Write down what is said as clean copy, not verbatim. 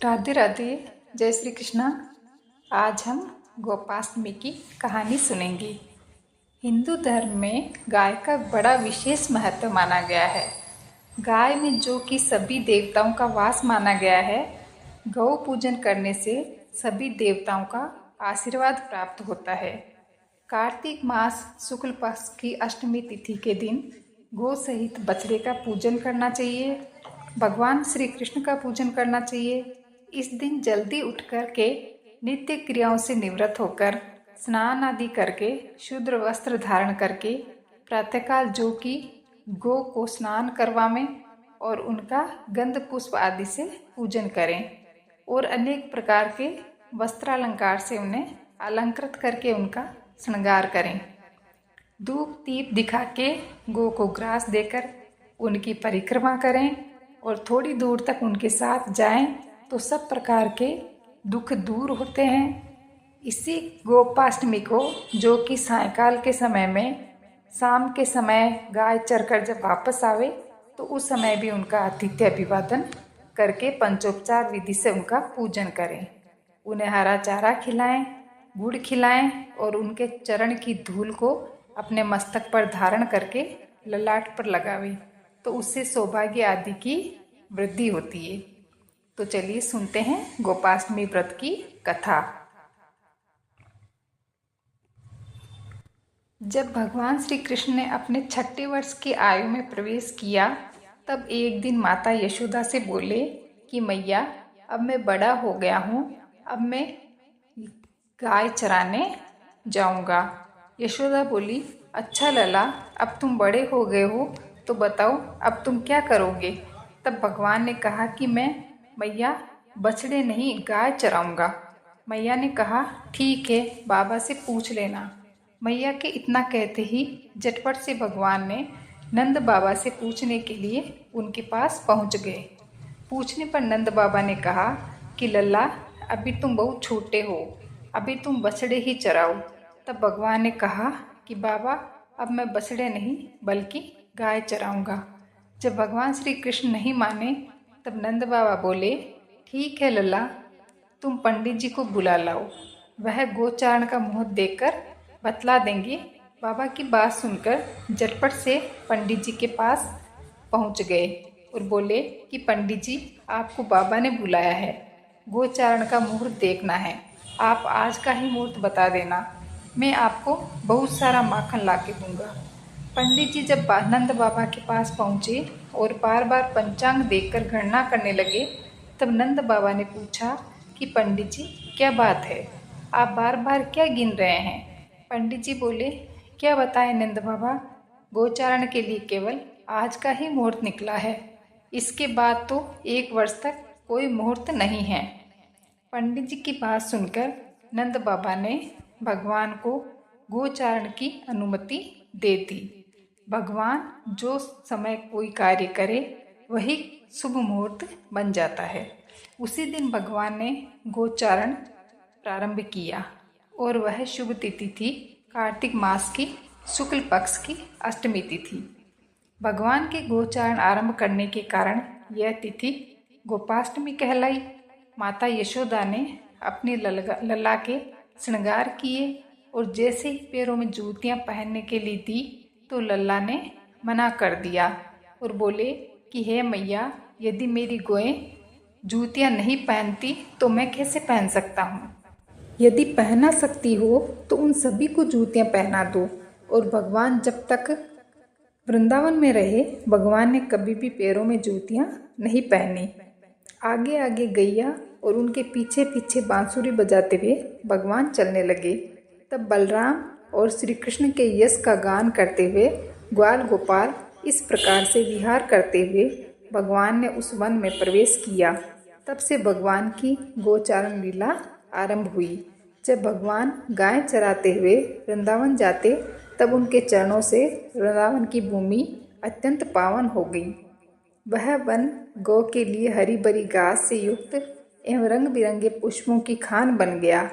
राधे राधे। जय श्री कृष्णा। आज हम गोपाष्टमी की कहानी सुनेंगे। हिंदू धर्म में गाय का बड़ा विशेष महत्व माना गया है। गाय में जो कि सभी देवताओं का वास माना गया है, गौ पूजन करने से सभी देवताओं का आशीर्वाद प्राप्त होता है। कार्तिक मास शुक्ल पक्ष की अष्टमी तिथि के दिन गौ सहित बछड़े का पूजन करना चाहिए। भगवान श्री कृष्ण का पूजन करना चाहिए। इस दिन जल्दी उठ कर के नित्य क्रियाओं से निवृत्त होकर स्नान आदि करके शुद्ध वस्त्र धारण करके प्रातःकाल जो कि गौ को स्नान करवाएं और उनका गंध पुष्प आदि से पूजन करें और अनेक प्रकार के वस्त्रालंकार से उन्हें अलंकृत करके उनका श्रृंगार करें। धूप दीप दिखा के गौ को ग्रास देकर उनकी परिक्रमा करें और थोड़ी दूर तक उनके साथ जाएं तो सब प्रकार के दुख दूर होते हैं। इसी गोपाष्टमी को जो कि सायंकाल के समय में शाम के समय गाय चरकर जब वापस आवे तो उस समय भी उनका आतिथ्य अभिवादन करके पंचोपचार विधि से उनका पूजन करें। उन्हें हरा चारा खिलाएं, गुड़ खिलाएं और उनके चरण की धूल को अपने मस्तक पर धारण करके ललाट पर लगावे तो उससे सौभाग्य आदि की वृद्धि होती है। तो चलिए सुनते हैं गोपाष्टमी व्रत की कथा। जब भगवान श्री कृष्ण ने अपने 6ठे वर्ष की आयु में प्रवेश किया तब एक दिन माता यशोदा से बोले कि मैया, अब मैं बड़ा हो गया हूँ, अब मैं गाय चराने जाऊँगा। यशोदा बोली, अच्छा लला, अब तुम बड़े हो गए हो तो बताओ अब तुम क्या करोगे। तब भगवान ने कहा कि मैं मैया बछड़े नहीं गाय चराऊंगा। मैया ने कहा ठीक है, बाबा से पूछ लेना। मैया के इतना कहते ही झटपट से भगवान ने नंद बाबा से पूछने के लिए उनके पास पहुंच गए। पूछने पर नंद बाबा ने कहा कि लल्ला, अभी तुम बहुत छोटे हो, अभी तुम बछड़े ही चराओ। तब भगवान ने कहा कि बाबा, अब मैं बछड़े नहीं बल्कि गाय चराऊंगा। जब भगवान श्री कृष्ण नहीं माने तब नंद बाबा बोले, ठीक है लल्ला, तुम पंडित जी को बुला लाओ, वह गोचारण का मुहूर्त देखकर बतला देंगे। बाबा की बात सुनकर झटपट से पंडित जी के पास पहुंच गए और बोले कि पंडित जी, आपको बाबा ने बुलाया है, गोचारण का मुहूर्त देखना है, आप आज का ही मुहूर्त बता देना, मैं आपको बहुत सारा माखन ला के दूँगा। पंडित जी जब नंद बाबा के पास पहुँचे और बार बार पंचांग देखकर गणना करने लगे तब नंद बाबा ने पूछा कि पंडित जी, क्या बात है, आप बार बार क्या गिन रहे हैं। पंडित जी बोले, क्या बताएं नंद बाबा, गोचारण के लिए केवल आज का ही मुहूर्त निकला है, इसके बाद तो 1 वर्ष तक कोई मुहूर्त नहीं है। पंडित जी की बात सुनकर नंद बाबा ने भगवान को गोचारण की अनुमति दे दी। भगवान जो समय कोई कार्य करे वही शुभ मुहूर्त बन जाता है। उसी दिन भगवान ने गोचारण प्रारंभ किया और वह शुभ तिथि थी कार्तिक मास की शुक्ल पक्ष की अष्टमी तिथि। भगवान के गोचारण आरंभ करने के कारण यह तिथि गोपाष्टमी कहलाई। माता यशोदा ने अपने लल्ला के श्रृंगार किए और जैसे ही पैरों में जूतियां पहनने के लिए दी तो लल्ला ने मना कर दिया और बोले कि हे मैया, यदि मेरी गौएं जूतियां नहीं पहनती तो मैं कैसे पहन सकता हूँ। यदि पहना सकती हो तो उन सभी को जूतियां पहना दो। और भगवान जब तक वृंदावन में रहे भगवान ने कभी भी पैरों में जूतियां नहीं पहनी। आगे आगे गैया और उनके पीछे पीछे बांसुरी बजाते हुए भगवान चलने लगे। तब बलराम और श्री कृष्ण के यश का गान करते हुए ग्वाल गोपाल इस प्रकार से विहार करते हुए भगवान ने उस वन में प्रवेश किया। तब से भगवान की गोचारण लीला आरंभ हुई। जब भगवान गाय चराते हुए वृंदावन जाते तब उनके चरणों से वृंदावन की भूमि अत्यंत पावन हो गई। वह वन गौ के लिए हरी भरी घास से युक्त एवं रंग बिरंगे पुष्पों की खान बन गया।